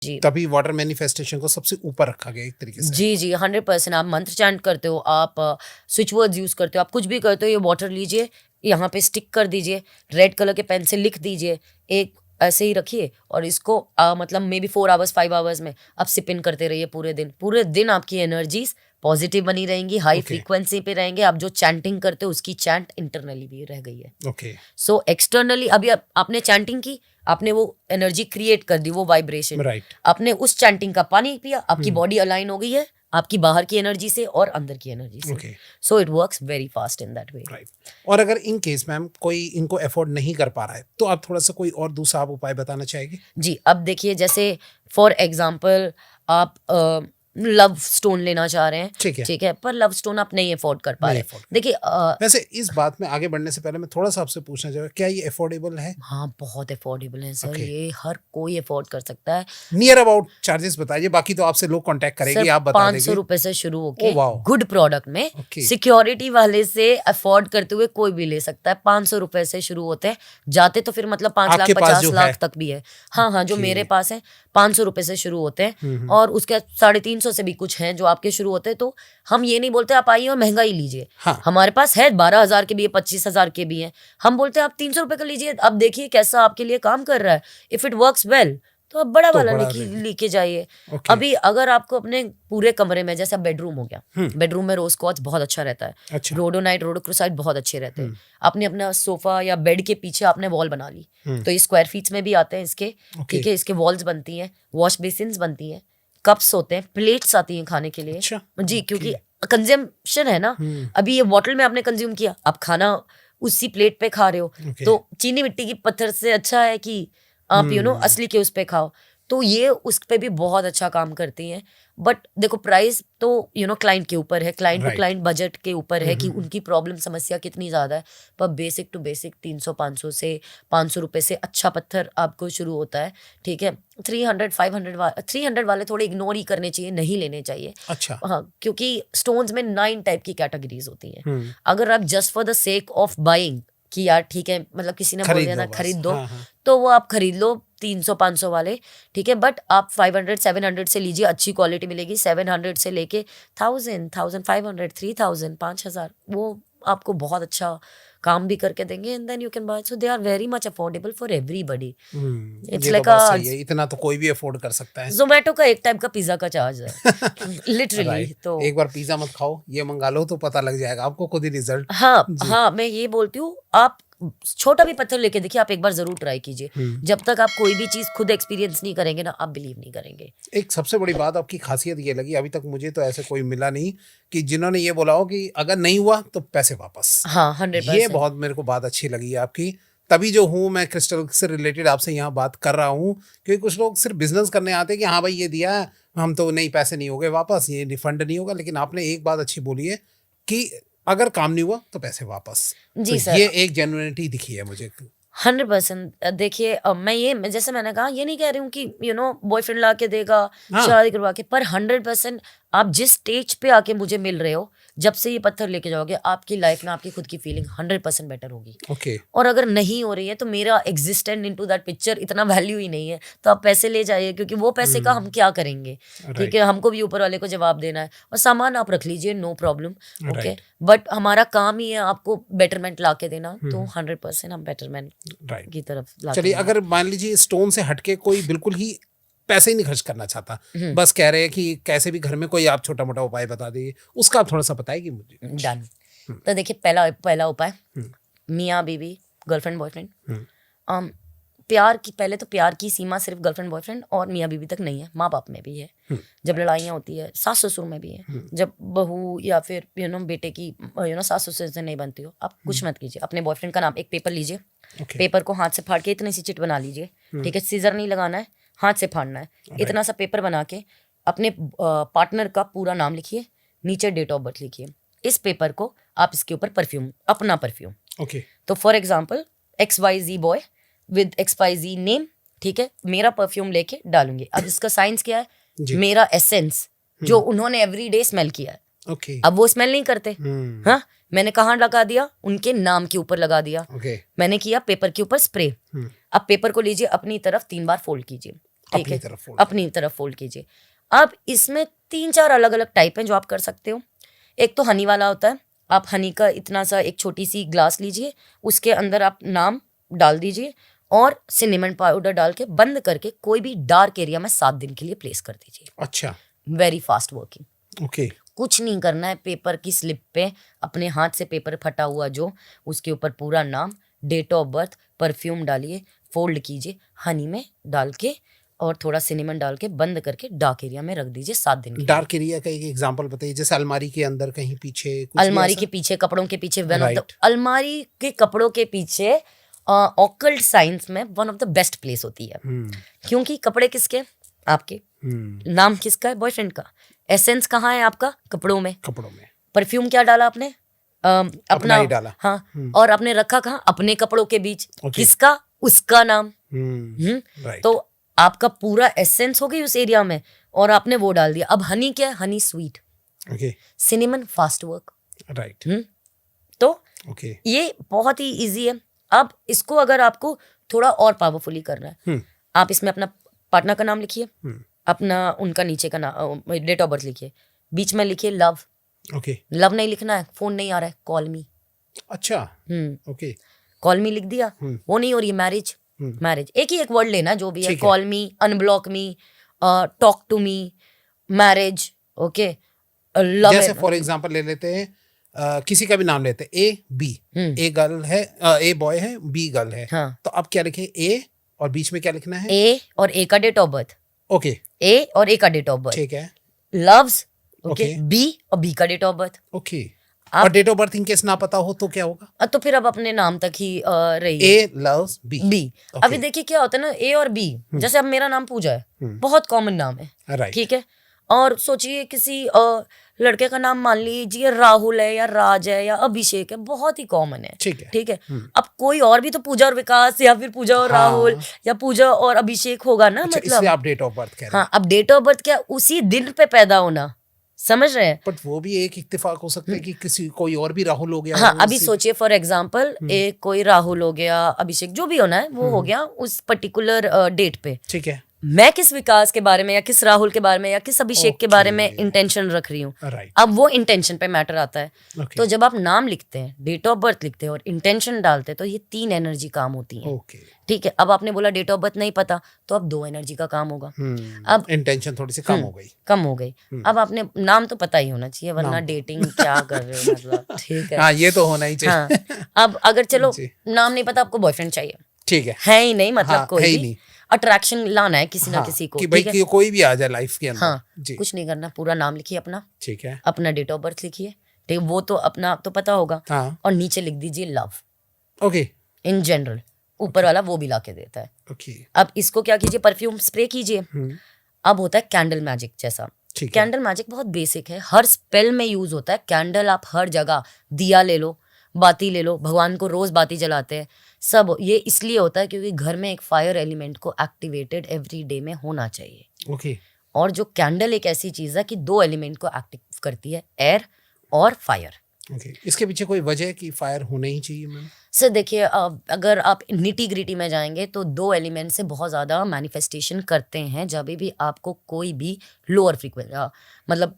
जी तभी water manifestation को सबसे ऊपर रखा गया एक तरीके से। जी जी 100%। आप मंत्र चैंट करते हो, आप स्विच वर्ड्स यूज करते हो, आप कुछ भी करते हो, ये वाटर लीजिए, यहाँ पे स्टिक कर दीजिए, रेड कलर के पेन से लिख दीजिए, एक ऐसे ही रखिए और इसको मतलब मे बी 4 आवर्स 5 आवर्स में आप सिप इन करते रहिए। पूरे दिन आपकी एनर्जीज पॉजिटिव बनी रहेंगी, हाई ओके फ्रीक्वेंसी पे रहेंगे। आप जो चैंटिंग करते हो उसकी चैंट इंटरनली भी रह गई है। ओके सो एक्सटर्नली अभी आपने चैंटिंग की, आपने वो एनर्जी क्रिएट कर दी, वो वाइब्रेशन, राइट। आपने उस चैंटिंग का पानी पिया, आपकी बॉडी अलाइन हो गई है आपकी बाहर की एनर्जी से और अंदर की एनर्जी से। Okay so it works very fast in that way. Right. और अगर इन केस मैम कोई इनको अफोर्ड नहीं कर पा रहा है तो आप थोड़ा सा कोई और दूसरा आप उपाय बताना चाहेंगे? जी अब देखिए, जैसे फॉर एग्जाम्पल आप लव स्टोन लेना चाह रहे हैं, ठीक है। ठीक है, पर लव स्टोन आप नहीं अफोर्ड कर पा नहीं रहे। अफोर्ड कर। देखिए वैसे इस बात में आगे बढ़ने से पहले मैं थोड़ा सा आपसे पूछना चाहूँगा, क्या ये अफोर्डेबल है? हाँ बहुत अफोर्डेबल है सर, ओके। ये हर कोई अफोर्ड कर सकता है। नियर अबाउट चार्जेस बताइए, बाकी तो आपसे लोग कांटेक्ट सर करेंगे, आप बता 500 देंगे। रुपए से शुरू ओ होके वाओ। गुड प्रोडक्ट में, ओके। सिक्योरिटी वाले से अफोर्ड करते हुए कोई भी ले सकता है। 500 रुपए से शुरू होते हैं, जाते तो फिर मतलब 5 लाख आपके पास 50 जो है। लाख तक भी है। हाँ हाँ, जो ओके। मेरे पास है 500 रुपए से शुरू होते हैं और उसके 350 से भी कुछ हैं जो आपके शुरू होते हैं। तो हम ये नहीं बोलते आप आइए और महंगा ही लीजिए, हाँ। हमारे पास है 12,000 के भी है, 25,000 के भी हैं। हम बोलते हैं आप 300 रुपए का लीजिए, अब देखिए कैसा आपके लिए काम कर रहा है। इफ इट वर्क्स वेल तो आप बड़ा तो वाला बड़ा लेके जाइए। ओके। अभी अगर आपको अपने पूरे कमरे में, जैसे बेडरूम हो गया, बेडरूम में रोज क्वार्ट्ज बहुत अच्छा रहता है, अच्छा। रोडोनाइट रोडोक्रोसाइट बहुत अच्छे रहते हैं। आपने अपना सोफा या बेड के पीछे आपने वॉल बना ली, तो ये स्क्वायर फीट्स में भी आते हैं इसके, ठीक है, इसके वॉल्स बनती हैं, वॉश बेसिन्स बनती हैं, कप्स होते हैं, प्लेट्स आती हैं खाने के लिए। अच्छा। जी क्योंकि कंजम्पशन है ना, अभी ये बॉटल में आपने कंज्यूम किया, आप खाना उसी प्लेट पे खा रहे हो, तो चीनी मिट्टी की पत्थर से अच्छा है कि आप असली के उस पे खाओ। तो ये उस पे भी बहुत अच्छा काम करती हैं। बट देखो प्राइस तो क्लाइंट के ऊपर है, client to right. Client budget के ऊपर है कि उनकी प्रॉब्लम समस्या कितनी ज़्यादा है। पर बेसिक टू बेसिक 300-500 से 500 रुपए से अच्छा पत्थर आपको शुरू होता है, ठीक है। 300 वाले थोड़े इग्नोर ही करने चाहिए, नहीं लेने चाहिए। अच्छा। हाँ, क्योंकि स्टोन्स में 9 टाइप की कैटेगरीज होती हैं। अगर आप just for the sake of buying कि यार ठीक है, मतलब किसी ने बोल खरीद दिया लो ना बस। खरीद दो, हाँ हाँ। तो वो आप खरीद लो 300-500 वाले, ठीक है। बट आप 500-700 से लीजिए, अच्छी क्वालिटी मिलेगी। 700 से लेके 1000-1500 3000 5000 वो आपको बहुत अच्छा काम भी करके देंगे। And then you can buy, so they are very much affordable for everybody. It's ये तो लाइक बात सही है, इतना तो कोई भी अफोर्ड कर सकता है। जोमेटो का एक टाइप का पिज्जा का चार्ज है लिटरली। राइट। तो एक बार पिज्जा मत खाओ, ये मंगा लो तो पता लग जाएगा आपको खुद ही रिजल्ट। हाँ जी। हाँ, मैं ये बोलती हूँ आप छोटा भी पत्थर लेके देखिए, आप एक बार जरूर ट्राई कीजिए। जब तक आप कोई भी चीज खुद एक्सपीरियंस नहीं करेंगे ना, आप बिलीव नहीं करेंगे। एक सबसे बड़ी बात आपकी खासियत ये लगी, अभी तक मुझे तो ऐसे कोई मिला नहीं कि जिन्होंने ये बोला हो कि अगर नहीं हुआ तो पैसे वापस। हाँ ये 100%। बहुत मेरे को बात अच्छी लगी है आपकी। तभी जो हूँ मैं क्रिस्टल से रिलेटेड आपसे यहाँ बात कर रहा हूँ, क्योंकि कुछ लोग सिर्फ बिजनेस करने आते हैं कि हाँ भाई ये दिया है, हम तो नहीं, पैसे नहीं हो गए वापस, ये रिफंड नहीं होगा। लेकिन आपने एक बात अच्छी बोली है कि अगर काम नहीं हुआ तो पैसे वापस। तो जी सर, ये एक जेन्युइनिटी दिखी है मुझे। 100%। देखिए जैसे मैंने कहा, ये नहीं कह रही हूँ कि बॉयफ्रेंड ला के देगा, हाँ। शादी करवा के, पर 100% आप जिस स्टेज पे आके मुझे मिल रहे हो, जब से ये पत्थर लेके जाओगे, आपकी लाइफ में आपकी खुद की फीलिंग 100% बेटर होगी। ओके। और अगर नहीं हो रही है तो मेरा एग्जिस्टेंस इनटू दैट पिक्चर इतना वैल्यू ही नहीं है, तो आप पैसे ले जाइए, क्योंकि वो पैसे का हम क्या करेंगे, ठीक है। हमको भी ऊपर वाले को जवाब देना है, और सामान आप रख लीजिए, नो प्रॉब्लम, ओके। बट हमारा काम ही है आपको बेटरमेंट ला के देना, तो 100% हम बेटरमेंट राइट। की तरफ ला चलिए, अगर मान लीजिए स्टोन से हटके कोई बिल्कुल ही पैसे ही नहीं खर्च करना चाहता, बस कह रहे हैं कि कैसे भी घर में कोई आप छोटा मोटा उपाय बता दीजिए, उसका आप थोड़ा सा बताएगी मुझे। डन। तो देखिए पहला उपाय, मियाँ बीवी, गर्लफ्रेंड बॉयफ्रेंड, प्यार की, पहले तो प्यार की सीमा सिर्फ गर्लफ्रेंड बॉयफ्रेंड और मियाँ बीवी तक नहीं है, माँ बाप में भी है। जब लड़ाइयाँ होती है, सास ससुर में भी है। जब बहू या फिर बेटे की सास ससुर से नहीं बनती हो, आप कुछ मत कीजिए, अपने बॉयफ्रेंड का नाम एक पेपर लीजिए, पेपर को हाथ से फाड़ के इतनी सी चिट बना लीजिए, ठीक है। सीजर नहीं लगाना है, हाथ से फाड़ना है। इतना सा पेपर बना के अपने पार्टनर का पूरा नाम लिखिए, नीचे डेट ऑफ बर्थ लिखिए। इस पेपर को आप इसके ऊपर परफ्यूम, अपना परफ्यूम, ओके। तो for example XYZ boy with XYZ name, ठीक है, मेरा परफ्यूम लेके डालूंगी। अब इसका साइंस क्या है, मेरा एसेंस जो उन्होंने एवरीडे स्मेल किया है, ओके। अब वो स्मेल नहीं करते। हाँ, मैंने कहाँ लगा दिया, उनके नाम के ऊपर लगा दिया। ओके। मैंने किया पेपर के ऊपर स्प्रे। अब पेपर को लीजिए, अपनी तरफ 3 बार फोल्ड कीजिए, ठीक है, अपनी तरफ fold अपनी तरफ फोल्ड कीजिए। अब इसमें 3-4 अलग अलग टाइप हैं जो आप कर सकते हो। एक तो हनी वाला होता है, आप हनी का इतना सा एक छोटी सी ग्लास लीजिए, उसके अंदर आप नाम डाल दीजिए और सिनेमन पाउडर डाल के बंद करके कोई भी डार्क एरिया में 7 दिन के लिए प्लेस कर दीजिए। अच्छा, वेरी फास्ट वर्किंग। ओके, कुछ नहीं करना है, पेपर की स्लिप पे अपने हाथ से पेपर फटा हुआ जो, उसके ऊपर पूरा नाम, डेट ऑफ बर्थ, परफ्यूम डालिए, फोल्ड कीजिए, हनी में डाल के और थोड़ा सिनेमन डाल के बंद करके डार्क एरिया में रख दीजिए 7 दिन के लिए। डार्क एरिया का एक एग्जांपल बताइए, जैसे अलमारी के अंदर कहीं पीछे कुछ भी अलमारी ऐसा? के पीछे, कपड़ों के पीछे, वन ऑफ द Right. अलमारी के कपड़ों के पीछे ऑकल्ट साइंस में one of the best place होती है। क्योंकि कपड़े किसके? आपके। नाम किसका है? बॉयफ्रेंड का। एसेंस कहाँ है आपका? कपड़ों में। कपड़ों में। परफ्यूम क्या डाला आपने? अपना ही डाला। हाँ, और आपने रखा कहाँ? अपने कपड़ों के बीच। Okay. किसका? उसका नाम। राइट, तो आपका पूरा एसेंस हो गई उस एरिया में और आपने वो डाल दिया। अब हनी क्या है? Honey sweet, okay, cinnamon fast work. Right, तो ओके, ये बहुत ही इजी है। अब इसको अगर आपको थोड़ा और पावरफुली करना है, आप इसमें अपना पार्टनर का नाम लिखिए, अपना उनका नीचे का नाम, डेट ऑफ बर्थ लिखिए, बीच में लिखिए लव। ओके, लव नहीं लिखना है, फोन नहीं आ रहा है, कॉल मी। अच्छा, ओके, कॉल मी लिख दिया, वो नहीं हो रही है, मैरिज। मैरिज एक ही एक वर्ड लेना जो भी है, ठीक है। Call me, unblock me, talk to me, marriage, okay, love. जैसे फॉर एग्जांपल ले लेते हैं, किसी का भी नाम लेते हैं, ए बी, ए गर्ल है, ए बॉय है, बी गर्ल है, हाँ, तो अब क्या लिखे? ए और बीच में क्या लिखना है? ए और ए का डेट ऑफ बर्थ, ओके, ए और ए का डेट ऑफ बर्थ, ठीक है, लव्स, ओके, Okay. बी और बी का डेट ऑफ बर्थ। ओके, आप- और डेट ऑफ बर्थ इनकेस ना पता हो तो क्या होगा? तो फिर अब अपने नाम तक ही रही ए लव्स बी, बी। Okay. अभी देखिए क्या होता है ना, ए और बी, जैसे अब मेरा नाम पूजा है, बहुत कॉमन नाम है, राइट, ठीक है। और सोचिए किसी लड़के का नाम मान लीजिए राहुल है या राज है या अभिषेक है, बहुत ही कॉमन है, ठीक है, ठीक है। अब कोई और भी तो पूजा और विकास या फिर पूजा और हाँ। राहुल या पूजा और अभिषेक होगा ना, अच्छा, मतलब। इसलिए आप डेट ऑफ बर्थ कह रहे हैं। हाँ, अब डेट ऑफ बर्थ क्या, उसी दिन पे पैदा होना, समझ रहे हैं। बट वो भी एक इत्तेफाक हो सकता है कि किसी कोई और भी राहुल हो गया हाँ, हो, अभी इसी- सोचिए फॉर एग्जाम्पल, एक कोई राहुल हो गया, अभिषेक, जो भी होना है वो हो गया उस पर्टिकुलर डेट पे। ठीक है, मैं किस विकास के बारे में या किस राहुल के बारे में या किस अभिषेक के बारे में Okay. इंटेंशन रख रही हूँ, राइट, अब वो इंटेंशन पे मैटर आता है। ओके, तो जब आप नाम लिखते हैं, डेट ऑफ बर्थ लिखते हैं और इंटेंशन डालते हैं, तो ये 3 एनर्जी काम होती है, ओके, ठीक है। अब आपने बोला डेट ऑफ बर्थ नहीं पता, तो अब 2 एनर्जी का काम होगा, अब इंटेंशन थोड़ी सी कम हो गई। कम हो गई। अब आपने नाम तो पता ही होना चाहिए, वरना डेटिंग क्या कर रहे हो, मतलब, ठीक है। हाँ, ये तो होना ही चाहिए। हाँ, अब अगर चलो जी। नाम नहीं पता, आपको बॉयफ्रेंड चाहिए, ठीक है, है ही नहीं, मतलब हाँ, कोई है ही भी नहीं। अट्रैक्शन लाना है किसी ना हाँ, किसी को, कि भाई ठीक है। कि कोई भी आ जाए लाइफ के अंदर। हाँ, जी, कुछ नहीं करना, पूरा नाम लिखिए अपना, ठीक है, अपना डेट ऑफ बर्थ लिखिए, ठीक, वो तो अपना तो पता होगा, हाँ, और नीचे लिख दीजिए लव ओके, इन जनरल, ऊपर वाला वो भी ला के देता है। ओके, अब इसको क्या कीजिए, परफ्यूम स्प्रे कीजिए। अब होता है कैंडल मैजिक जैसा। ठीक है, कैंडल मैजिक बहुत बेसिक है, हर स्पेल में यूज होता है कैंडल। आप हर जगह दिया ले लो, बाती ले लो, भगवान को रोज बाती जलाते हैं, सब ये इसलिए होता है क्योंकि घर में एक फायर एलिमेंट को एक्टिवेटेड एवरी डे में होना चाहिए। ओके, और जो कैंडल एक ऐसी चीज है कि 2 एलिमेंट को एक्टिव करती है, एयर और फायर। ओके, इसके पीछे कोई वजह है कि फायर होना ही चाहिए मैम? सर देखिए, अगर आप निटी ग्रिटी में जाएंगे तो 2 एलिमेंट से बहुत ज़्यादा मैनिफेस्टेशन करते हैं। जब भी आपको कोई भी लोअर फ्रीक्वेंसी, मतलब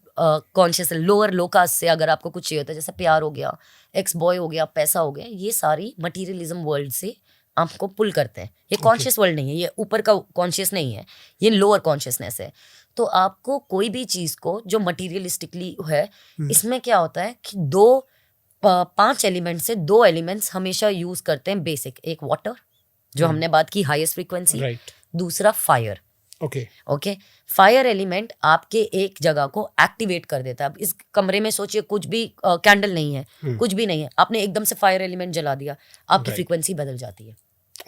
कॉन्शियस लोअर लोकास से अगर आपको कुछ चाहिए होता है, जैसे प्यार हो गया, एक्स बॉय हो गया, पैसा हो गया, ये सारी मटीरियलिज्म वर्ल्ड से आपको पुल करते हैं। ये कॉन्शियस वर्ल्ड नहीं है, ये ऊपर का कॉन्शियस नहीं है, ये लोअर कॉन्शियसनेस है। तो आपको कोई भी चीज़ को जो मटीरियलिस्टिकली है, इसमें क्या होता है कि 5 एलिमेंट से 2 एलिमेंट्स हमेशा यूज करते हैं बेसिक। एक वाटर, जो हमने बात की हाईएस्ट फ्रीक्वेंसी, राइट, दूसरा fire. Okay, okay, fire element आपके एक जगह को एक्टिवेट कर देता है। अब इस कमरे में सोचिए कुछ भी कैंडल नहीं है, कुछ भी नहीं है, आपने एकदम से फायर एलिमेंट जला दिया, आपकी Right. फ्रीक्वेंसी बदल जाती है,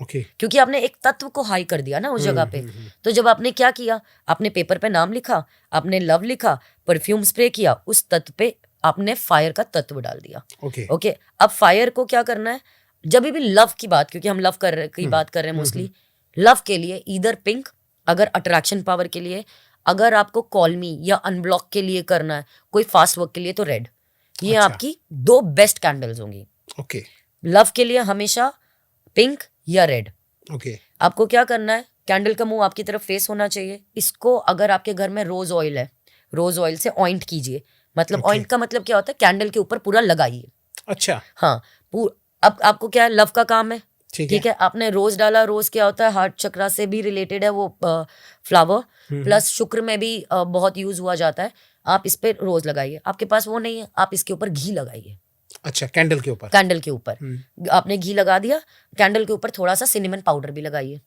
ओके, क्योंकि आपने एक तत्व को हाई कर दिया ना उस जगह पे। तो जब आपने क्या किया, आपने पेपर पे नाम लिखा, आपने लव लिखा, परफ्यूम स्प्रे किया, उस तत्व पे आपने फायर का तत्व डाल दिया। ओके, ओके, अब फायर को क्या करना है, जब भी लव की बात, क्योंकि हम लव की बात कर रहे हैं मोस्टली, लव के लिए ईदर पिंक, अगर अट्रैक्शन पावर के लिए, अगर आपको कॉल मी या अनब्लॉक के लिए करना है, कोई फास्ट वर्क के लिए, तो रेड। ये अच्छा। आपकी 2 बेस्ट कैंडल्स होंगी। ओके, लव के लिए हमेशा पिंक या रेड। ओके, आपको क्या करना है, कैंडल का मुंह आपकी तरफ फेस होना चाहिए। इसको अगर आपके घर में रोज ऑयल है, रोज ऑयल से ऑइंट कीजिए। मतलब Okay. ऑइंट का मतलब क्या होता है, कैंडल के ऊपर पूरा लगाइए। अच्छा, हाँ, अब आपको क्या है, लव का काम है, ठीक ठीक है, आपने रोज डाला। रोज क्या होता है, हार्ट चक्रा से भी रिलेटेड है वो फ्लावर, प्लस शुक्र में भी बहुत यूज हुआ जाता है। आप इस पे रोज लगाइए। आपके पास वो नहीं है, आप इसके ऊपर घी लगाइए। अच्छा, कैंडल के ऊपर। कैंडल के ऊपर आपने घी लगा दिया, कैंडल के ऊपर थोड़ा सा सिनेमन पाउडर भी लगाइए।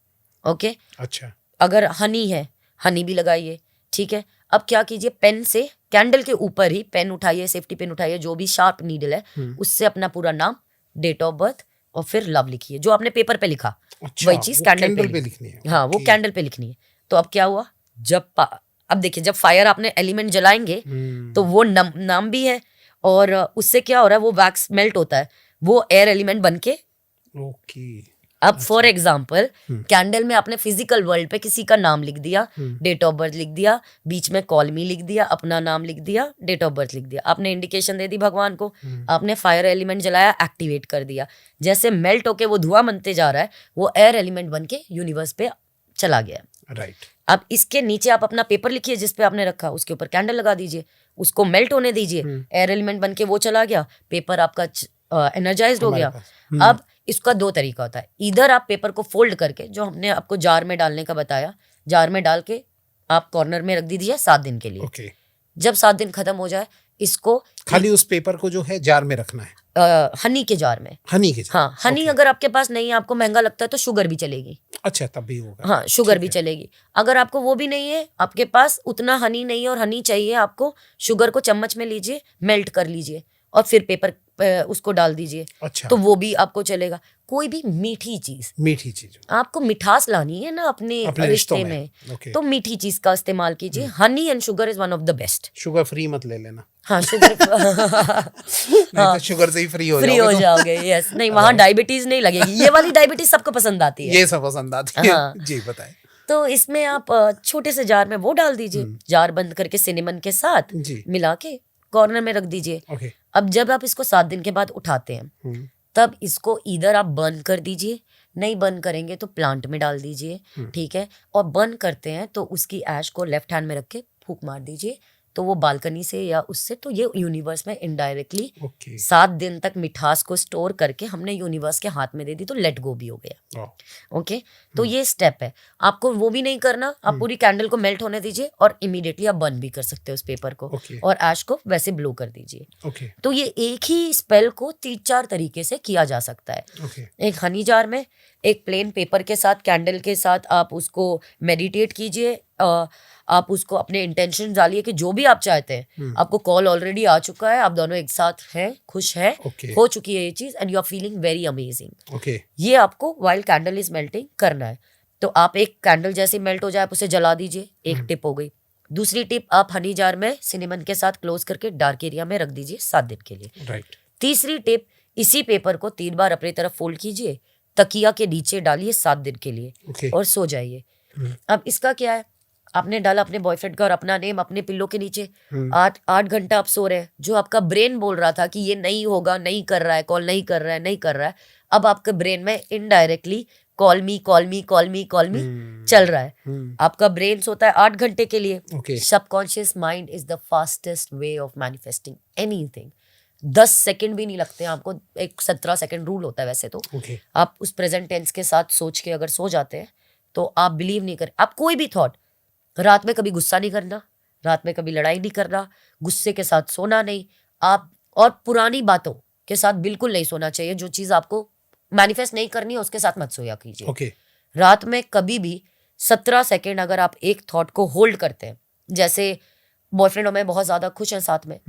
ओके, अच्छा, अगर हनी है, हनी भी लगाइए, ठीक है। अब क्या कीजिए, पेन से कैंडल के ऊपर ही पेन उठाइए, सेफ्टी पेन उठाइए, जो भी शार्प नीडल है, उससे अपना पूरा नाम, डेट ऑफ बर्थ और फिर लव लिखिए, जो आपने पेपर पे लिखा। अच्छा, वही चीज वो कैंडल पे लिखनी है। हाँ, वो Okay. कैंडल पे लिखनी है। तो अब क्या हुआ, अब देखिए, जब फायर आपने एलिमेंट जलाएंगे तो वो नाम भी है, और उससे क्या हो रहा है, वो वैक्स मेल्ट होता है, वो एयर एलिमेंट बन के। ओके। अब फॉर एग्जाम्पल कैंडल में आपने फिजिकल वर्ल्ड पे किसी का नाम लिख दिया, डेट ऑफ बर्थ लिख दिया, बीच में कॉल मी लिख दिया, अपना नाम लिख दिया, डेट ऑफ बर्थ लिख दिया, आपने इंडिकेशन दे दी भगवान को, आपने फायर एलिमेंट जलाया, एक्टिवेट कर दिया। जैसे मेल्ट होके वो धुआं बनते जा रहा है, वो एयर एलिमेंट बन के यूनिवर्स पे चला गया। राइट। अब इसके नीचे आप अपना पेपर लिखिए जिस पे आपने रखा, उसके ऊपर कैंडल लगा दीजिए, उसको मेल्ट होने दीजिए, एयर एलिमेंट बन के वो चला गया, पेपर आपका एनर्जाइज्ड हो गया। अब इसका दो तरीका होता है, इधर आप पेपर को फोल्ड करके, जो हमने आपको जार में डालने का बताया, जार में डाल के आप कॉर्नर में रख दीजिए 7 दिन के लिए। ओके। जब 7 दिन खत्म हो जाए, इसको खाली उस पेपर को जो है जार में रखना है, हनी के जार में। हनी के जार। हाँ, हनी अगर आपके पास नहीं है, आपको महंगा लगता है, तो शुगर भी चलेगी। अच्छा, तब भी होगा। हाँ, शुगर भी चलेगी। अगर आपको वो भी नहीं है, आपके पास उतना हनी नहीं है और हनी चाहिए आपको, शुगर को चम्मच में लीजिए, मेल्ट कर लीजिए और फिर पेपर उसको डाल दीजिए। अच्छा, तो वो भी आपको चलेगा। कोई भी मीठी चीज, आपको मिठास लानी है ना अपने रिश्ते में, ओके। तो मीठी चीज का इस्तेमाल कीजिए। Honey and sugar is one of the best. Sugar free मत ले लेना। हाँ, शुगर नहीं तो शुगर से ही फ्री हो जाओगे। यस, नहीं, वहाँ डायबिटीज नहीं लगेगी। ये वाली डायबिटीज सबको पसंद आती है। ये सब पसंद आती है। हाँ। जी बताएं। तो इसमें आप छोटे से जार में वो डाल दीजिए, जार बंद करके सिनेमन के साथ मिला के कॉर्नर में रख दीजिए। ओके। अब जब आप इसको 7 दिन के बाद उठाते हैं, तब इसको इधर आप बर्न कर दीजिए, नहीं बर्न करेंगे तो प्लांट में डाल दीजिए, ठीक है। और बर्न करते हैं तो उसकी ऐश को लेफ्ट हैंड में रख के फूंक मार दीजिए, तो वो बालकनी से या उससे, तो ये यूनिवर्स में इनडायरेक्टली 7 दिन तक मिठास को स्टोर करके हमने यूनिवर्स के हाथ में दे दी, तो लेट गो भी हो गया। ओके, तो ये स्टेप है। आपको वो भी नहीं करना, आप पूरी कैंडल को मेल्ट होने दीजिए और इमीडिएटली आप बर्न भी कर सकते हो उस पेपर को, और ऐश को वैसे ब्लो कर दीजिए। तो ये एक ही स्पेल को 3-4 तरीके से किया जा सकता है। एक हनी जार में, एक प्लेन पेपर के साथ, कैंडल के साथ आप उसको मेडिटेट कीजिए। आप उसको अपने इंटेंशन डालिए कि जो भी आप चाहते हैं। आपको कॉल ऑलरेडी आ चुका है, आप दोनों एक साथ हैं, खुश हैं, हो चुकी है ये चीज, and you are feeling very amazing. ये आपको वाइल कैंडल इज मेल्टिंग करना है। तो आप एक कैंडल जैसे मेल्ट हो जाए, आप उसे जला दीजिए। एक टिप हो गई। दूसरी टिप, आप हनी जार में सिनेमन के साथ क्लोज करके डार्क एरिया में रख दीजिए 7 दिन के लिए। तीसरी टिप, इसी पेपर को 3 बार अपनी तरफ फोल्ड कीजिए, तकिया के नीचे डालिए 7 दिन के लिए और सो जाइए। अब इसका क्या है, आपने डाला अपने बॉयफ्रेंड का और अपना नेम अपने पिल्लो के नीचे, 8 घंटा आप सो रहे हैं। जो आपका ब्रेन बोल रहा था कि ये नहीं होगा, नहीं कर रहा है, कॉल नहीं कर रहा है, नहीं कर रहा है, अब आपके ब्रेन में इनडायरेक्टली कॉल मी कॉल मी कॉल मी कॉल मी चल रहा है। आपका ब्रेन सोता है 8 घंटे के लिए। Subconscious mind is the fastest way of manifesting anything. 10 second भी नहीं लगते हैं आपको। एक 17 सेकंड रूल होता है वैसे तो। आप उस प्रेजेंट टेंस के साथ सोच के अगर सो जाते हैं, तो आप बिलीव नहीं करें, आप कोई भी थॉट, रात में कभी गुस्सा नहीं करना, रात में कभी लड़ाई नहीं करना, गुस्से के साथ सोना नहीं, आप और पुरानी बातों के साथ बिल्कुल नहीं सोना चाहिए। जो चीज आपको मैनिफेस्ट नहीं करनी है उसके साथ मत सोया कीजिए। रात में कभी भी 17 सेकेंड अगर आप एक थॉट को होल्ड करते हैं, जैसे बॉयफ्रेंड और मैं बहुत ज्यादा खुश हैं साथ में,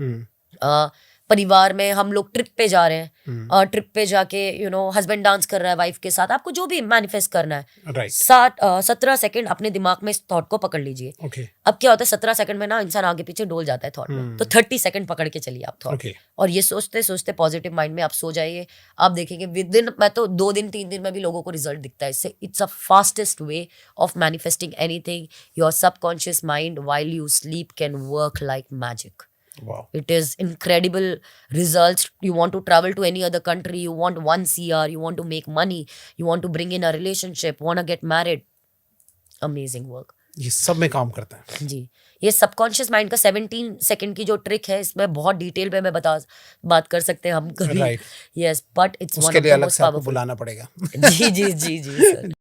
परिवार में हम लोग ट्रिप पे जा रहे हैं, और ट्रिप पे जाके हस्बैंड डांस कर रहा है वाइफ के साथ, आपको जो भी मैनिफेस्ट करना है, 17 सेकंड अपने दिमाग में इस थॉट को पकड़ लीजिए। अब क्या होता है, 17 सेकंड में ना इंसान आगे पीछे डोल जाता है थॉट में, तो 30 सेकंड पकड़ के चलिए आप थॉट, और ये सोचते सोचते पॉजिटिव माइंड में आप सो जाइए। आप देखेंगे विद इन, मैं तो 2 दिन 3 दिन में भी लोगों को रिजल्ट दिखता है इससे। It's a fastest way of manifesting anything. Your subconscious mind while you sleep can work like magic. Wow. It is incredible results. You want to travel to any other country, you want 1 CR, you want to make money, you want to bring in a relationship, want to get married. Amazing work. ये सब में काम करता है जी, ये subconscious mind का 17 second की जो ट्रिक है, इसमें बहुत डिटेल में मैं बात कर सकते हैं हम कभी। Right yes, but it's one उसके ऑफ लिए द अलग मोस्ट से आपको पावरफुल। बुलाना पड़ेगा जी जी जी जी सर।